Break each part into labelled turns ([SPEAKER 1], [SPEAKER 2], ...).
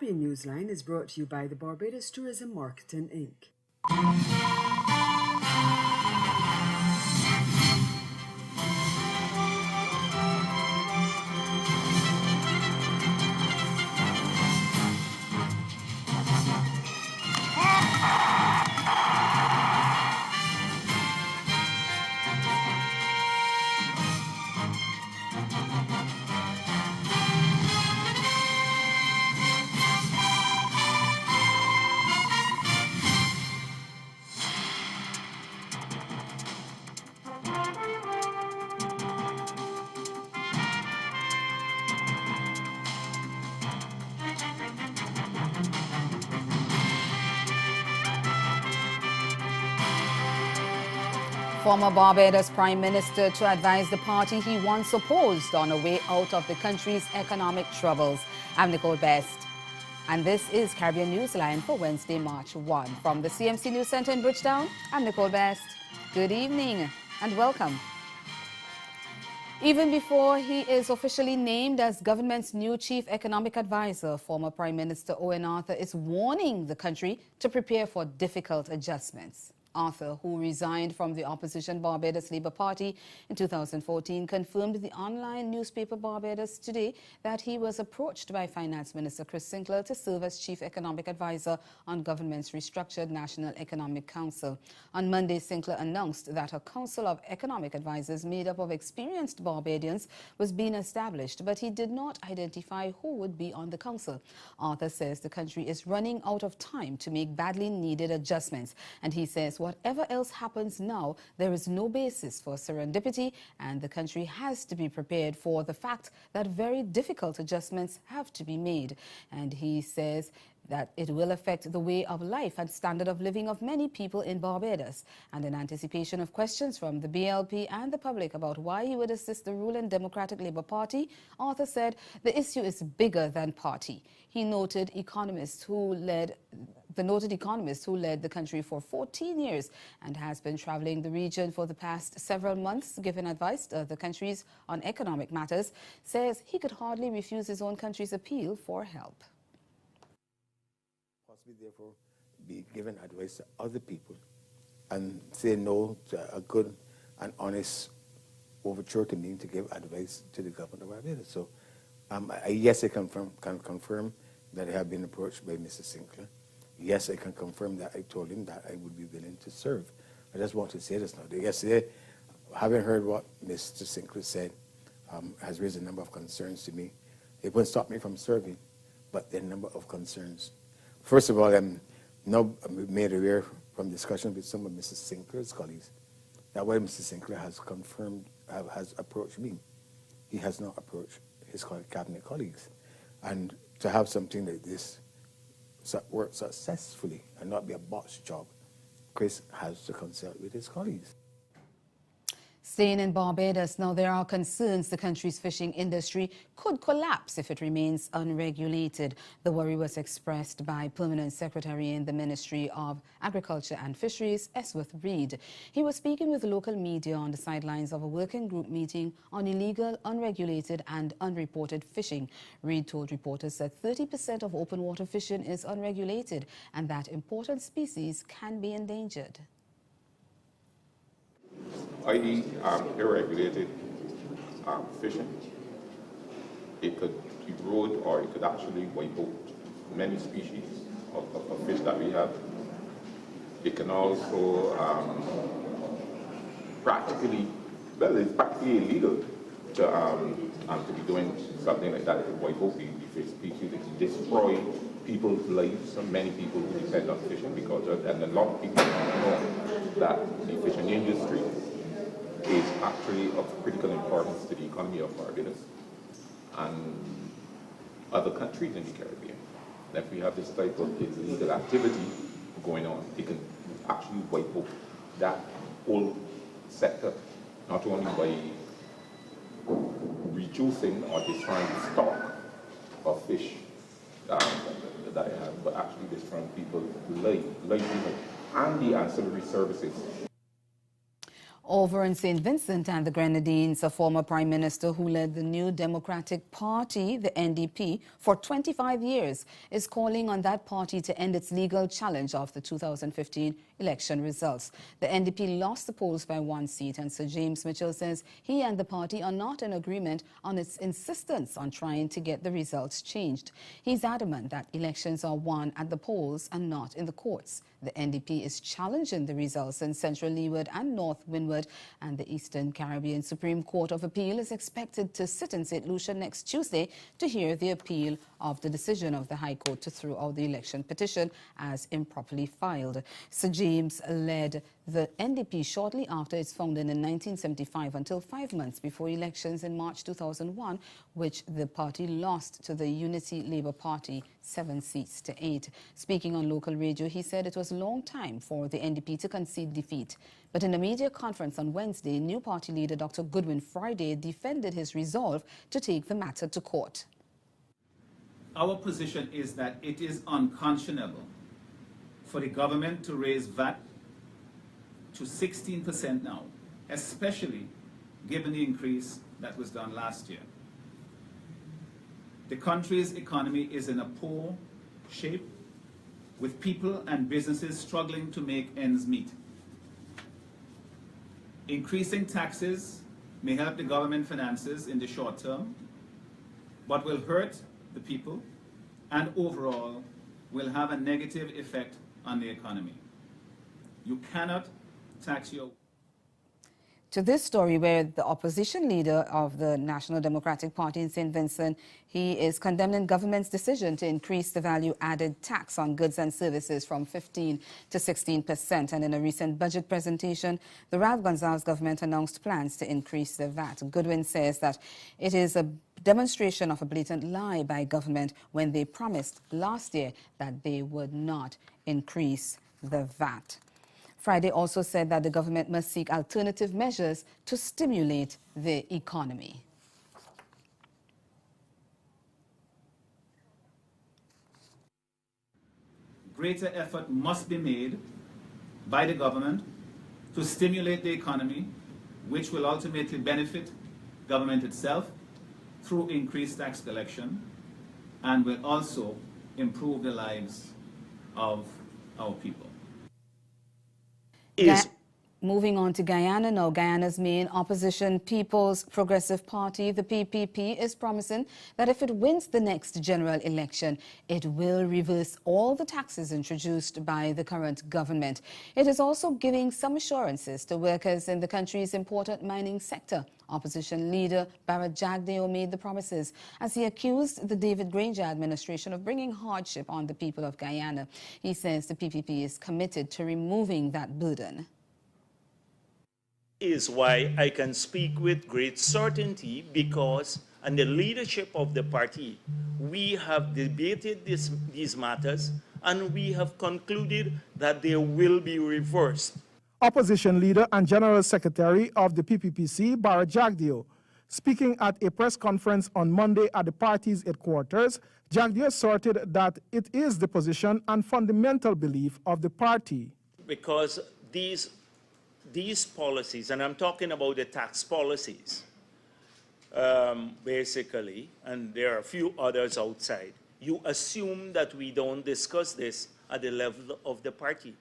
[SPEAKER 1] Caribbean Newsline is brought to you by the Barbados Tourism Marketing, Inc.
[SPEAKER 2] Former Barbados Prime Minister to advise the party he once opposed on a way out of the country's economic troubles. I'm Nicole Best, and this is Caribbean Newsline for Wednesday, March 1. From the CMC News Centre in Bridgetown, I'm Nicole Best. Good evening and welcome. Even before he is officially named as government's new chief economic advisor, former Prime Minister Owen Arthur is warning the country to prepare for difficult adjustments. Arthur, who resigned from the opposition Barbados Labour Party in 2014, confirmed to the online newspaper Barbados Today that he was approached by Finance Minister Chris Sinclair to serve as chief economic advisor on government's restructured National Economic Council. On Monday, Sinclair announced that a council of economic advisors made up of experienced Barbadians was being established, but he did not identify who would be on the council. Arthur says the country is running out of time to make badly needed adjustments, and he says whatever else happens now, there is no basis for serendipity, and the country has to be prepared for the fact that very difficult adjustments have to be made. And he says that it will affect the way of life and standard of living of many people in Barbados. And in anticipation of questions from the BLP and the public about why he would assist the ruling Democratic Labour Party, Arthur said the issue is bigger than party. He noted the noted economist who led the country for 14 years and has been traveling the region for the past several months, giving advice to other countries on economic matters, says he could hardly refuse his own country's appeal for help.
[SPEAKER 3] Possibly, therefore, be given advice to other people and say no to a good and honest overture to me to give advice to the government of Barbados. So, yes, I can confirm that I have been approached by Mr. Sinclair. Yes, I can confirm that I told him that I would be willing to serve. I just want to say this now. Yesterday, having heard what Mr. Sinclair said, has raised a number of concerns to me. It won't stop me from serving, but there are a number of concerns. First of all, I'm now made aware from discussion with some of Mr. Sinclair's colleagues that while Mr. Sinclair has confirmed, has approached me, he has not approached his cabinet colleagues. And to have something like this work successfully and not be a botched job, Chris has to consult with his colleagues.
[SPEAKER 2] Staying in Barbados, now there are concerns the country's fishing industry could collapse if it remains unregulated. The worry was expressed by Permanent Secretary in the Ministry of Agriculture and Fisheries, Esworth Reid. He was speaking with local media on the sidelines of a working group meeting on illegal, unregulated and unreported fishing. Reid told reporters that 30% of open water fishing is unregulated and that important species can be endangered.
[SPEAKER 4] i.e. irregulated fishing. It could erode or it could actually wipe out many species of fish that we have. It can also it's practically illegal to be doing something like that. It could wipe out the fish species. It could destroy people's lives, and many people who depend on fishing because of that. And a lot of people don't know that the fishing industry is actually of critical importance to the economy of Barbados and other countries in the Caribbean. And if we have this type of illegal activity going on, it can actually wipe out that whole sector, not only by reducing or destroying the stock of fish that I have, but actually destroying people's livelihood and the ancillary services.
[SPEAKER 2] Over in St. Vincent and the Grenadines, a former prime minister who led the New Democratic Party, the NDP, for 25 years, is calling on that party to end its legal challenge of the 2015 election results. The NDP lost the polls by 1 seat, and Sir James Mitchell says he and the party are not in agreement on its insistence on trying to get the results changed. He's adamant that elections are won at the polls and not in the courts. The NDP is challenging the results in Central Leeward and North Windward, and the Eastern Caribbean Supreme Court of Appeal is expected to sit in St. Lucia next Tuesday to hear the appeal of the decision of the High Court to throw out the election petition as improperly filed. Sir James led the NDP shortly after its founding in 1975 until 5 months before elections in March 2001, which the party lost to the Unity Labour Party 7 seats to 8. Speaking on local radio, he said it was a long time for the NDP to concede defeat. But in a media conference on Wednesday, new party leader Dr. Goodwin Friday defended his resolve to take the matter to court.
[SPEAKER 5] Our position is that it is unconscionable for the government to raise VAT to 16% now, especially given the increase that was done last year. The country's economy is in a poor shape, with people and businesses struggling to make ends meet. Increasing taxes may help the government finances in the short term, but will hurt the people and overall will have a negative effect on the economy. You cannot tax your...
[SPEAKER 2] To this story, where the opposition leader of the National Democratic Party in St. Vincent, he is condemning government's decision to increase the value-added tax on goods and services from 15 to 16%. And in a recent budget presentation, the Ralph Gonsalves government announced plans to increase the VAT. Goodwin says that it is a demonstration of a blatant lie by government when they promised last year that they would not increase the VAT. Friday also said that the government must seek alternative measures to stimulate the economy.
[SPEAKER 5] Greater effort must be made by the government to stimulate the economy, which will ultimately benefit government itself through increased tax collection and will also improve the lives of our people.
[SPEAKER 2] Moving on to Guyana now, Guyana's main opposition People's Progressive Party, the PPP, is promising that if it wins the next general election, it will reverse all the taxes introduced by the current government. It is also giving some assurances to workers in the country's important mining sector. Opposition leader Barrett Jagdeo made the promises as he accused the David Granger administration of bringing hardship on the people of Guyana. He says the PPP is committed to removing that burden.
[SPEAKER 6] Is why I can speak with great certainty because, under the leadership of the party, we have debated these matters and we have concluded that they will be reversed.
[SPEAKER 7] Opposition leader and General Secretary of the PPPC, Barrett Jagdeo, speaking at a press conference on Monday at the party's headquarters, Jagdeo asserted that it is the position and fundamental belief of the party.
[SPEAKER 6] Because these policies, and I'm talking about the tax policies, basically, and there are a few others outside, you assume that we don't discuss this at the level of the party.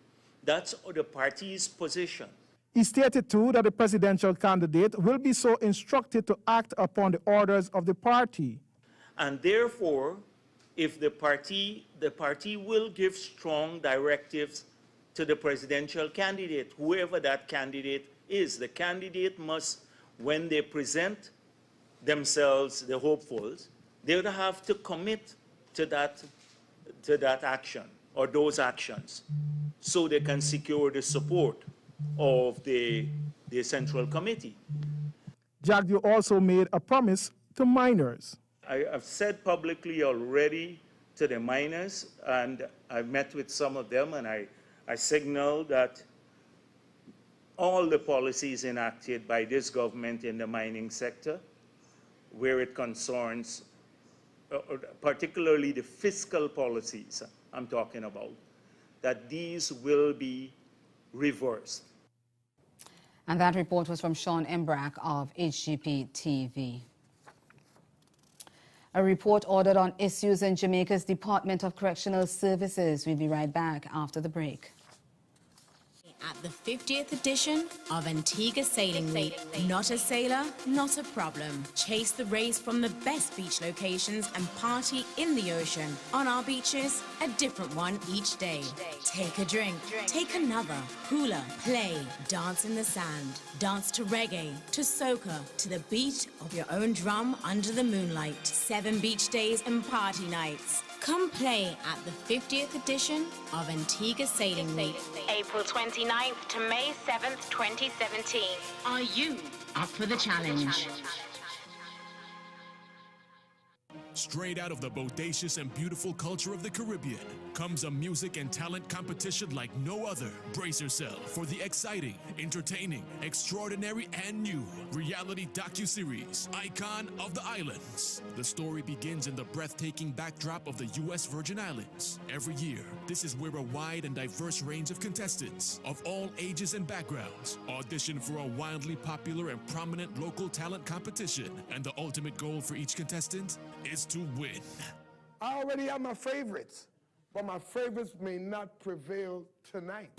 [SPEAKER 6] That's the party's position.
[SPEAKER 7] He stated too that the presidential candidate will be so instructed to act upon the orders of the party.
[SPEAKER 6] And therefore, if the party will give strong directives to the presidential candidate, whoever that candidate is. The candidate must, when they present themselves, the hopefuls, they would have to commit to that action or those actions so they can secure the support of the Central Committee.
[SPEAKER 7] Jagdeo also made a promise to miners.
[SPEAKER 6] I've said publicly already to the miners, and I've met with some of them, and I signal that all the policies enacted by this government in the mining sector, where it concerns particularly the fiscal policies I'm talking about, that these will be reversed.
[SPEAKER 2] And that report was from Sean Embrack of HGP TV. A report ordered on issues in Jamaica's Department of Correctional Services. We'll be right back after the break.
[SPEAKER 8] At the 50th edition of Antigua Sailing Week. Not a sailor, not a problem. Chase the race from the best beach locations and party in the ocean. On our beaches, a different one each day. Take a drink, take another. Hula, play, dance in the sand. Dance to reggae, to soca, to the beat of your own drum under the moonlight. 7 beach days and party nights. Come play at the 50th edition of Antigua Sailing Week.
[SPEAKER 9] April 29th to May 7th, 2017.
[SPEAKER 8] Are you up for the challenge?
[SPEAKER 10] Straight out of the bodacious and beautiful culture of the Caribbean comes a music and talent competition like no other. Brace yourself for the exciting, entertaining, extraordinary, and new reality docuseries, Icon of the Islands. The story begins in the breathtaking backdrop of the U.S. Virgin Islands. Every year, this is where a wide and diverse range of contestants of all ages and backgrounds audition for a wildly popular and prominent local talent competition. And the ultimate goal for each contestant is to win.
[SPEAKER 11] I already have my favorites, but my favorites may not prevail tonight.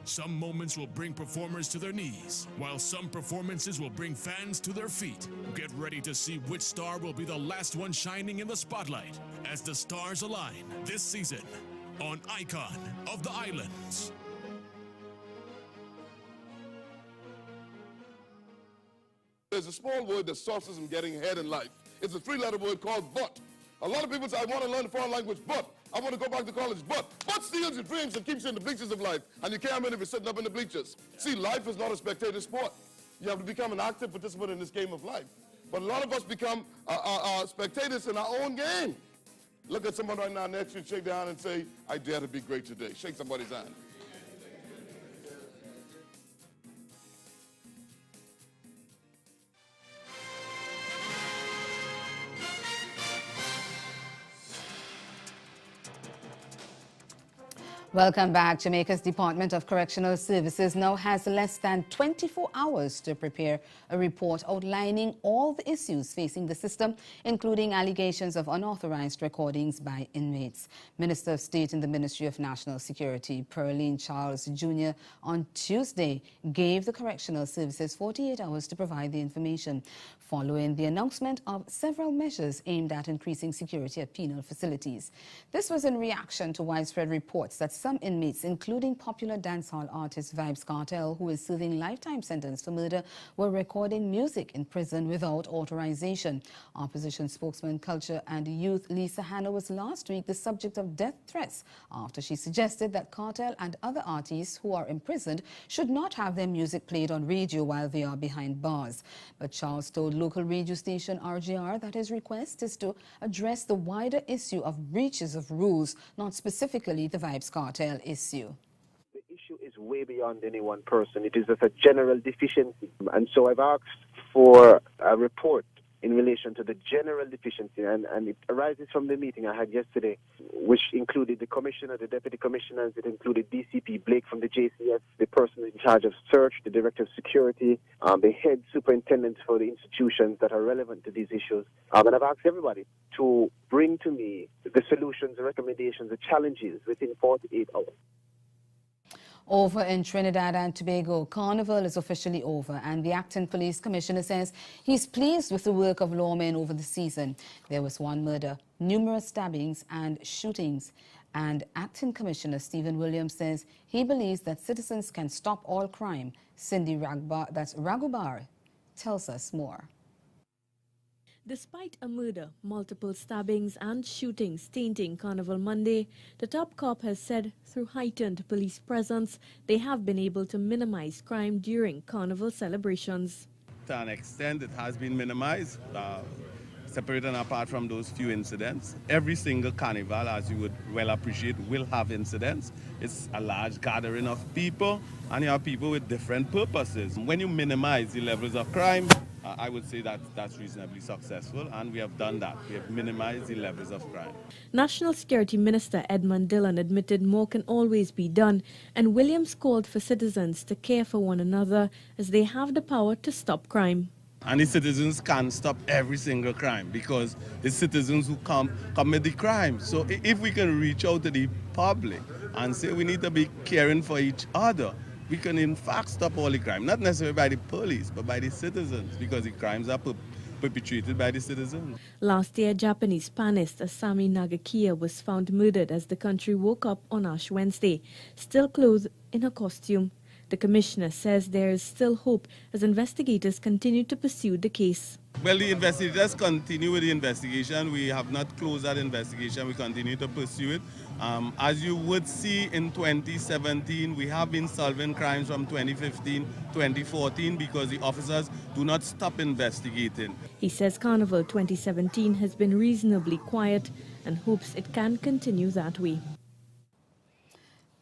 [SPEAKER 10] Some moments will bring performers to their knees, while some performances will bring fans to their feet. Get ready to see which star will be the last one shining in the spotlight as the stars align this season on Icon of the Islands.
[SPEAKER 12] There's a small word that stops us from getting ahead in life. It's a 3-letter word called but. A lot of people say, I want to learn a foreign language, but I want to go back to college, but steals your dreams and keeps you in the bleachers of life, and you can't win if you're sitting up in the bleachers. See, life is not a spectator sport. You have to become an active participant in this game of life. But a lot of us become spectators in our own game. Look at someone right now next to you, shake their hand and say, I dare to be great today. Shake somebody's hand.
[SPEAKER 2] Welcome back. Jamaica's Department of Correctional Services now has less than 24 hours to prepare a report outlining all the issues facing the system, including allegations of unauthorized recordings by inmates. Minister of State in the Ministry of National Security, Pearline Charles Jr., on Tuesday gave the Correctional Services 48 hours to provide the information, following the announcement of several measures aimed at increasing security at penal facilities. This was in reaction to widespread reports that some inmates, including popular dancehall artist Vybz Kartel, who is serving lifetime sentence for murder, were recording music in prison without authorization. Opposition spokesman Culture and Youth Lisa Hanna was last week the subject of death threats after she suggested that Kartel and other artists who are imprisoned should not have their music played on radio while they are behind bars. But Charles told local radio station RGR that his request is to address the wider issue of breaches of rules, not specifically the Vybz Kartel issue.
[SPEAKER 13] The issue is way beyond any one person. It is just a general deficiency. And so I've asked for a report in relation to the general deficiency, and it arises from the meeting I had yesterday, which included the commissioner, the deputy commissioners, it included DCP Blake from the JCS, the person in charge of search, the director of security, the head superintendents for the institutions that are relevant to these issues. And I've asked everybody to bring to me the solutions, the recommendations, the challenges within 48 hours.
[SPEAKER 2] Over in Trinidad and Tobago, Carnival is officially over, and the acting police commissioner says he's pleased with the work of lawmen over the season. There was one murder, numerous stabbings and shootings, and acting commissioner Stephen Williams says he believes that citizens can stop all crime. Cindy Ragubar tells us more.
[SPEAKER 14] Despite a murder, multiple stabbings and shootings tainting Carnival Monday, the top cop has said through heightened police presence, they have been able to minimize crime during Carnival celebrations.
[SPEAKER 15] To an extent, it has been minimized, separate and apart from those few incidents. Every single carnival, as you would well appreciate, will have incidents. It's a large gathering of people, and you have people with different purposes. When you minimize the levels of crime, I would say that that's reasonably successful, and we have done that. We have minimized the levels of crime.
[SPEAKER 14] National Security Minister Edmund Dillon admitted more can always be done, and Williams called for citizens to care for one another as they have the power to stop crime.
[SPEAKER 15] And the citizens can't stop every single crime because it's citizens who commit the crime. So if we can reach out to the public and say we need to be caring for each other, we can in fact stop all the crime, not necessarily by the police, but by the citizens, because the crimes are perpetrated by the citizens.
[SPEAKER 14] Last year, Japanese panist Asami Nagakiya was found murdered as the country woke up on Ash Wednesday, still clothed in her costume. The commissioner says there is still hope as investigators continue to pursue the case.
[SPEAKER 15] Well, the investigators continue with the investigation. We have not closed that investigation. We continue to pursue it. As you would see in 2017, we have been solving crimes from 2015, 2014 because the officers do not stop investigating.
[SPEAKER 14] He says Carnival 2017 has been reasonably quiet and hopes it can continue that way.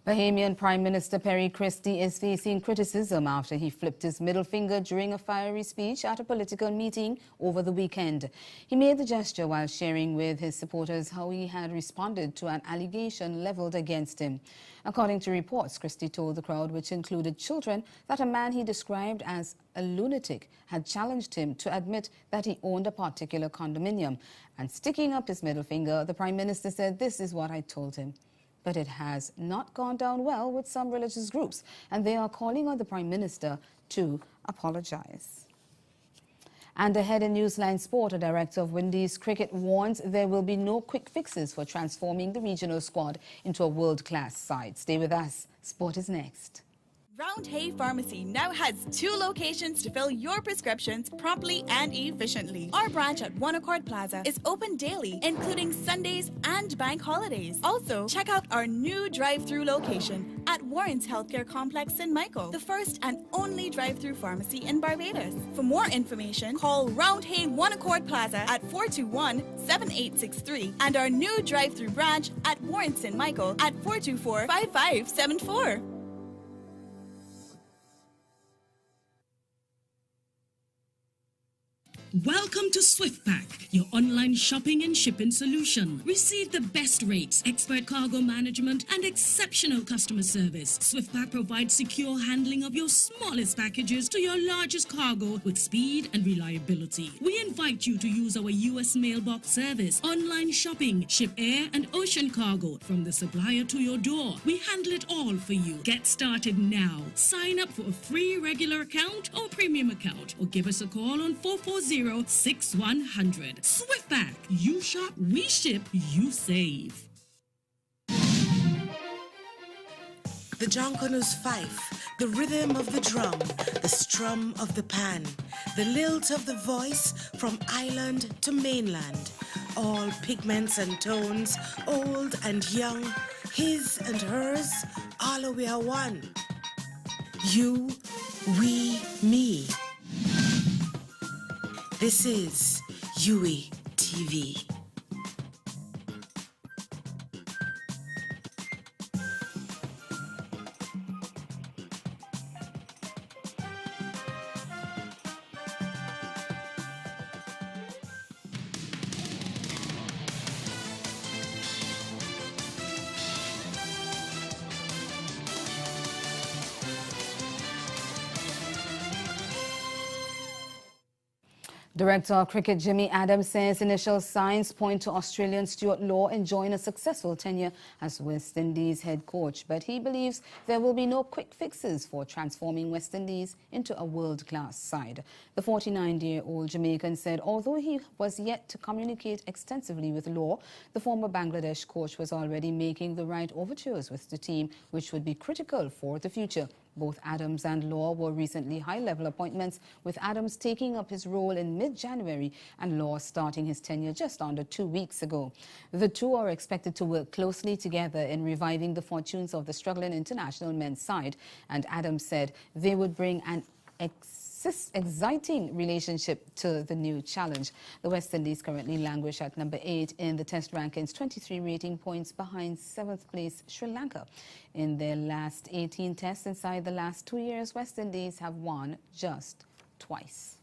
[SPEAKER 2] Bahamian Prime Minister Perry Christie is facing criticism after he flipped his middle finger during a fiery speech at a political meeting over the weekend. He made the gesture while sharing with his supporters how he had responded to an allegation leveled against him. According to reports, Christie told the crowd, which included children, that a man he described as a lunatic had challenged him to admit that he owned a particular condominium. And sticking up his middle finger, the Prime Minister said, "This is what I told him." But it has not gone down well with some religious groups, and they are calling on the Prime Minister to apologize. And ahead in Newsline Sport, a director of Windies Cricket warns there will be no quick fixes for transforming the regional squad into a world-class side. Stay with us. Sport is next.
[SPEAKER 16] Round Hay Pharmacy now has 2 locations to fill your prescriptions promptly and efficiently. Our branch at One Accord Plaza is open daily, including Sundays and bank holidays. Also, check out our new drive-through location at Warren's Healthcare Complex in Michael, the first and only drive-through pharmacy in Barbados. For more information, call Round Hay One Accord Plaza at 421-7863 and our new drive-through branch at Warren's in Michael at 424-5574.
[SPEAKER 17] Welcome to SwiftPack, your online shopping and shipping solution. Receive the best rates, expert cargo management, and exceptional customer service. SwiftPack provides secure handling of your smallest packages to your largest cargo with speed and reliability. We invite you to use our U.S. mailbox service, online shopping, ship air and ocean cargo from the supplier to your door. We handle it all for you. Get started now. Sign up for a free regular account or premium account, or give us a call on 440-6100. SwiftPack. You shop, we ship, you save.
[SPEAKER 18] The Jonkono's fife, the rhythm of the drum, the strum of the pan, the lilt of the voice from island to mainland. All pigments and tones, old and young, his and hers, all we are one. You, we, me. This is UE TV.
[SPEAKER 2] Director of Cricket Jimmy Adams says initial signs point to Australian Stuart Law enjoying a successful tenure as West Indies head coach, but he believes there will be no quick fixes for transforming West Indies into a world-class side. The 49-year-old Jamaican said although he was yet to communicate extensively with Law, the former Bangladesh coach was already making the right overtures with the team, which would be critical for the future. Both Adams and Law were recently high-level appointments, with Adams taking up his role in mid-January and Law starting his tenure just under 2 weeks ago. The two are expected to work closely together in reviving the fortunes of the struggling international men's side, and Adams said they would bring an exciting relationship to the new challenge. The West Indies currently languish at number 8 in the Test rankings, 23 rating points behind 7th place Sri Lanka. In their last 18 tests inside the last 2 years, West Indies have won just twice.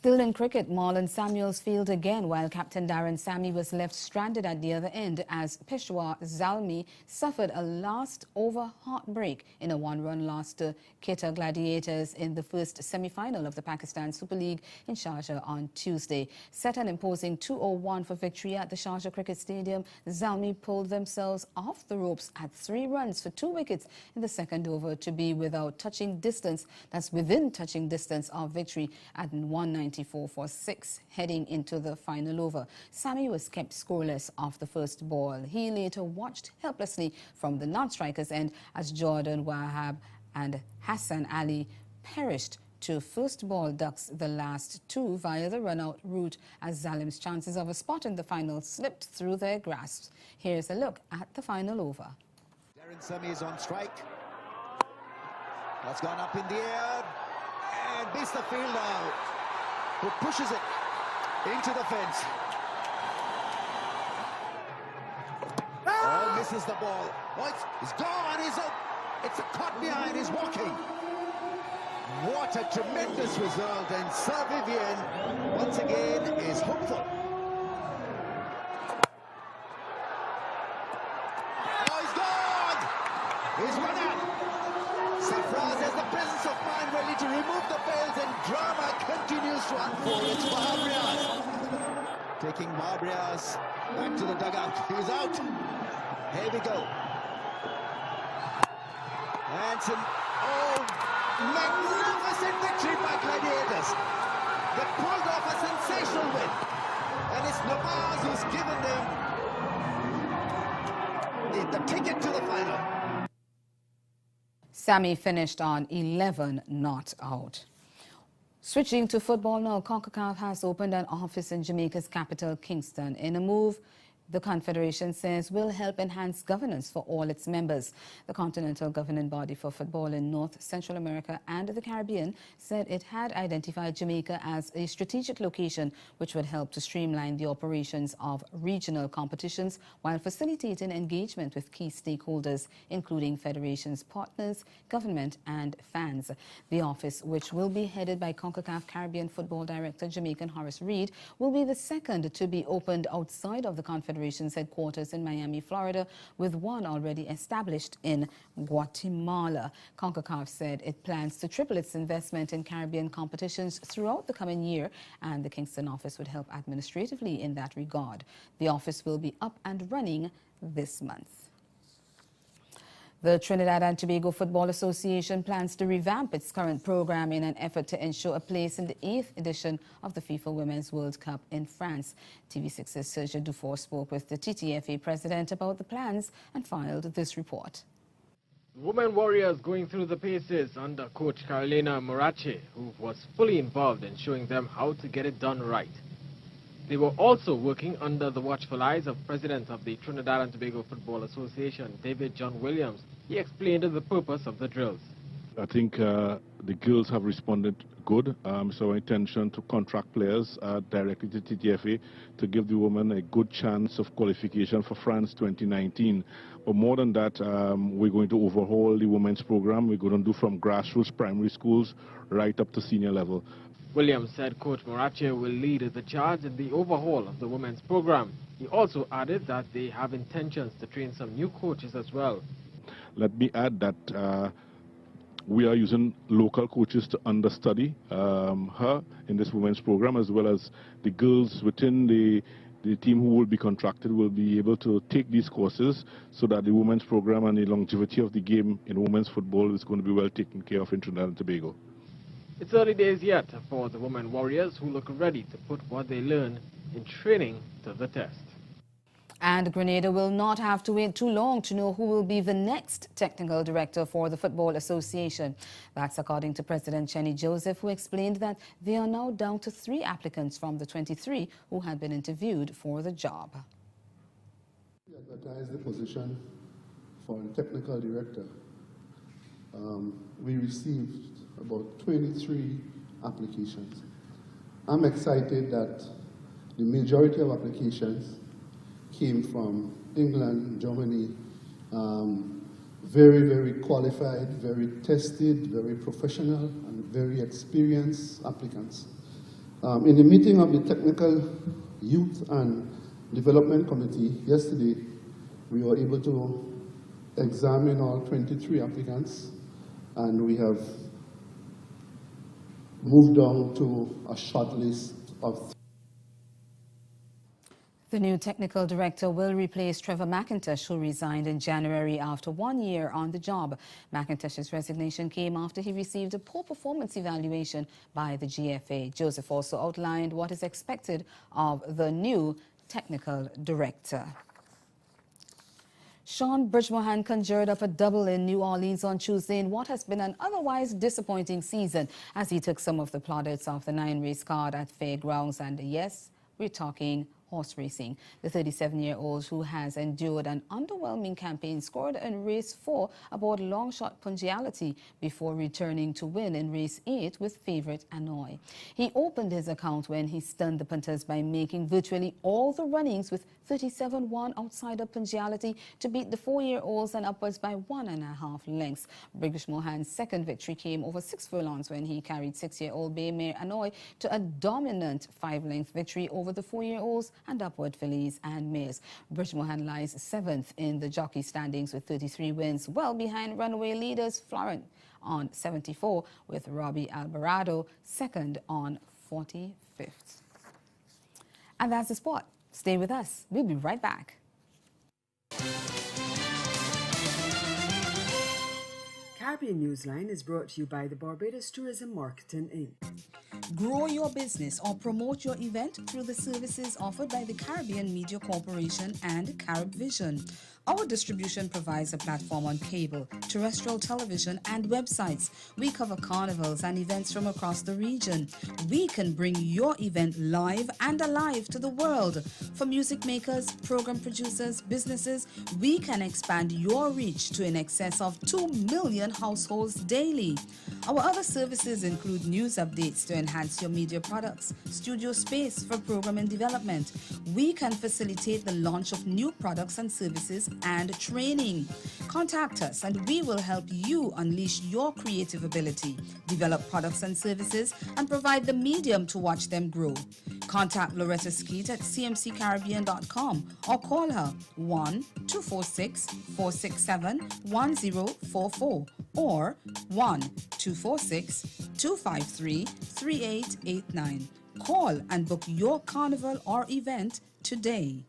[SPEAKER 2] Still in cricket, Marlon Samuels failed again while captain Darren Sammy was left stranded at the other end as Peshawar Zalmi suffered a last-over heartbreak in a one-run loss to Quetta Gladiators in the first semi-final of the Pakistan Super League in Sharjah on Tuesday. Set an imposing 201 for victory at the Sharjah Cricket Stadium, Zalmi pulled themselves off the ropes at 3 runs for 2 wickets in the second over to be within touching distance of victory at 194 for 6 heading into the final over. Sammy was kept scoreless off the first ball. He later watched helplessly from the non-strikers' end as Jordan Wahab and Hassan Ali perished to first ball ducks the last 2 via the run-out route as Zalim's chances of a spot in the final slipped through their grasp. Here's a look at the final over.
[SPEAKER 19] Darren Sammy is on strike. That's gone up in the air and beats the fielder, who pushes it into the fence. Oh, misses the ball. Oh, it's gone. It's a cut behind. He's walking. What a tremendous result. And Sir Vivian, once again, is hopeful. Oh, he's gone. He's run out. Safraz has the presence of mind ready to remove the bails, and drama continues to unfold. It's Mahabrias. Taking Mahabrias back to the dugout. He's out. Here we go. Hanson. Oh, magnificent victory by Gladiators. They pulled off a sensational win. And it's Nawaz who's given them the ticket to the final.
[SPEAKER 2] Sammy finished on 11 not out. Switching to football now, CONCACAF has opened an office in Jamaica's capital, Kingston, in a move the Confederation says will help enhance governance for all its members. The Continental Governing Body for Football in North, Central America and the Caribbean said it had identified Jamaica as a strategic location which would help to streamline the operations of regional competitions while facilitating engagement with key stakeholders, including federations, partners, government and fans. The office, which will be headed by CONCACAF Caribbean Football Director Jamaican Horace Reed, will be the second to be opened outside of the Confederation's headquarters in Miami, Florida, with one already established in Guatemala. CONCACAF said it plans to triple its investment in Caribbean competitions throughout the coming year, and the Kingston office would help administratively in that regard. The office will be up and running this month. The Trinidad and Tobago Football Association plans to revamp its current program in an effort to ensure a place in the 8th edition of the FIFA Women's World Cup in France. TV6's Sergio Dufour spoke with the TTFA president about the plans and filed this report.
[SPEAKER 20] Women Warriors going through the paces under coach Carolina Morache, who was fully involved in showing them how to get it done right. They were also working under the watchful eyes of President of the Trinidad and Tobago Football Association, David John Williams. He explained the purpose of the drills.
[SPEAKER 21] I think the girls have responded good. So our intention to contract players directly to TTFA to give the women a good chance of qualification for France 2019. But more than that, we're going to overhaul the women's program. We're going to do from grassroots primary schools right up to senior level.
[SPEAKER 20] Williams said Coach Morache will lead the charge in the overhaul of the women's program. He also added that they have intentions to train some new coaches as well.
[SPEAKER 21] Let me add that we are using local coaches to understudy her in this women's program, as well as the girls within the team who will be contracted will be able to take these courses so that the women's program and the longevity of the game in women's football is going to be well taken care of in Trinidad and Tobago.
[SPEAKER 20] It's early days yet for the Women Warriors, who look ready to put what they learn in training to the test.
[SPEAKER 2] And Grenada will not have to wait too long to know who will be the next technical director for the Football Association. That's according to President Chenny Joseph, who explained that they are now down to 3 applicants from the 23 who had been interviewed for the job.
[SPEAKER 22] We advertised the position for a technical director. We received about 23 applications. I'm excited that the majority of applications came from England, Germany, very, very qualified, very tested, very professional, and very experienced applicants. In the meeting of the Technical Youth and Development Committee yesterday, we were able to examine all 23 applicants, and we have moved on to a short list of.
[SPEAKER 2] The new technical director will replace Trevor McIntosh, who resigned in January after 1 year on the job. McIntosh's resignation came after he received a poor performance evaluation by the GFA. Joseph also outlined what is expected of the new technical director. Sean Bridgemohan conjured up a double in New Orleans on Tuesday in what has been an otherwise disappointing season as he took some of the plaudits off the 9-race card at Fairgrounds. And yes, we're talking horse racing. The 37-year-old, who has endured an underwhelming campaign, scored in race 4 aboard Longshot Pungiality before returning to win in race 8 with favourite Hanoi. He opened his account when he stunned the punters by making virtually all the runnings with 37-1 outside of Pungiality to beat the 4-year-olds and upwards by 1.5 lengths. Bridgemohan's second victory came over 6 furlongs when he carried 6-year-old Baymare Hanoi to a dominant 5-length victory over the 4-year-olds and upward fillies and mares. Bridgemohan lies 7th in the jockey standings with 33 wins, well behind runaway leaders Florent on 74, with Robbie Alvarado second on 45th. And that's the sport. Stay with us. We'll be right back.
[SPEAKER 1] Caribbean Newsline is brought to you by the Barbados Tourism Marketing Inc.
[SPEAKER 2] Grow your business or promote your event through the services offered by the Caribbean Media Corporation and CaribVision. Our distribution provides a platform on cable, terrestrial television, and websites. We cover carnivals and events from across the region. We can bring your event live and alive to the world. For music makers, program producers, businesses, we can expand your reach to in excess of 2 million households daily. Our other services include news updates to enhance your media products, studio space for program and development. We can facilitate the launch of new products and services and training. Contact us and we will help you unleash your creative ability, develop products and services, and provide the medium to watch them grow. Contact Loretta Skeet at cmccaribbean.com or call her 1-246-467-1044 or 1-246-253-3889. Call and book your carnival or event today.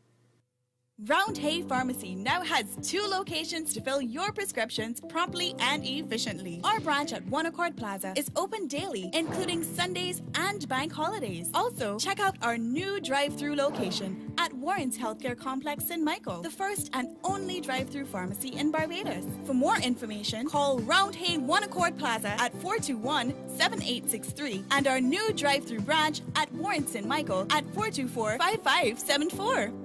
[SPEAKER 16] Round Hay Pharmacy now has 2 locations to fill your prescriptions promptly and efficiently. Our branch at One Accord Plaza is open daily, including Sundays and bank holidays. Also, check out our new drive-through location at Warren's Healthcare Complex in Michael, the first and only drive-through pharmacy in Barbados. For more information, call Round Hay One Accord Plaza at 421-7863 and our new drive-through branch at Warren's in Michael at 424-5574.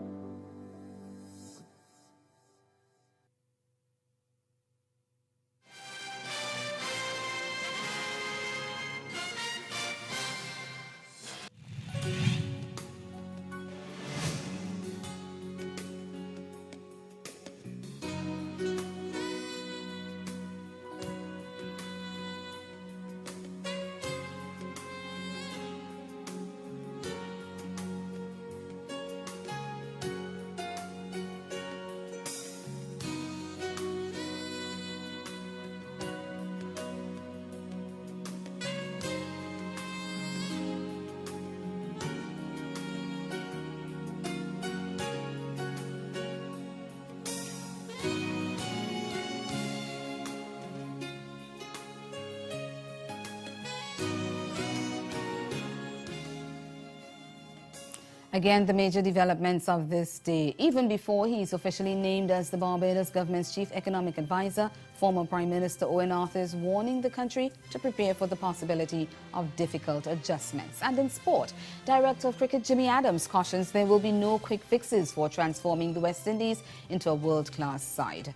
[SPEAKER 2] Again, the major developments of this day. Even before he is officially named as the Barbados government's chief economic advisor, former Prime Minister Owen Arthur is warning the country to prepare for the possibility of difficult adjustments. And in sport, Director of Cricket Jimmy Adams cautions there will be no quick fixes for transforming the West Indies into a world-class side.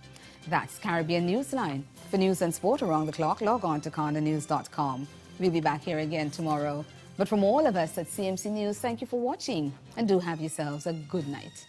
[SPEAKER 2] That's Caribbean Newsline. For news and sport around the clock, log on to CondaNews.com. We'll be back here again tomorrow. But from all of us at CMC News, thank you for watching and do have yourselves a good night.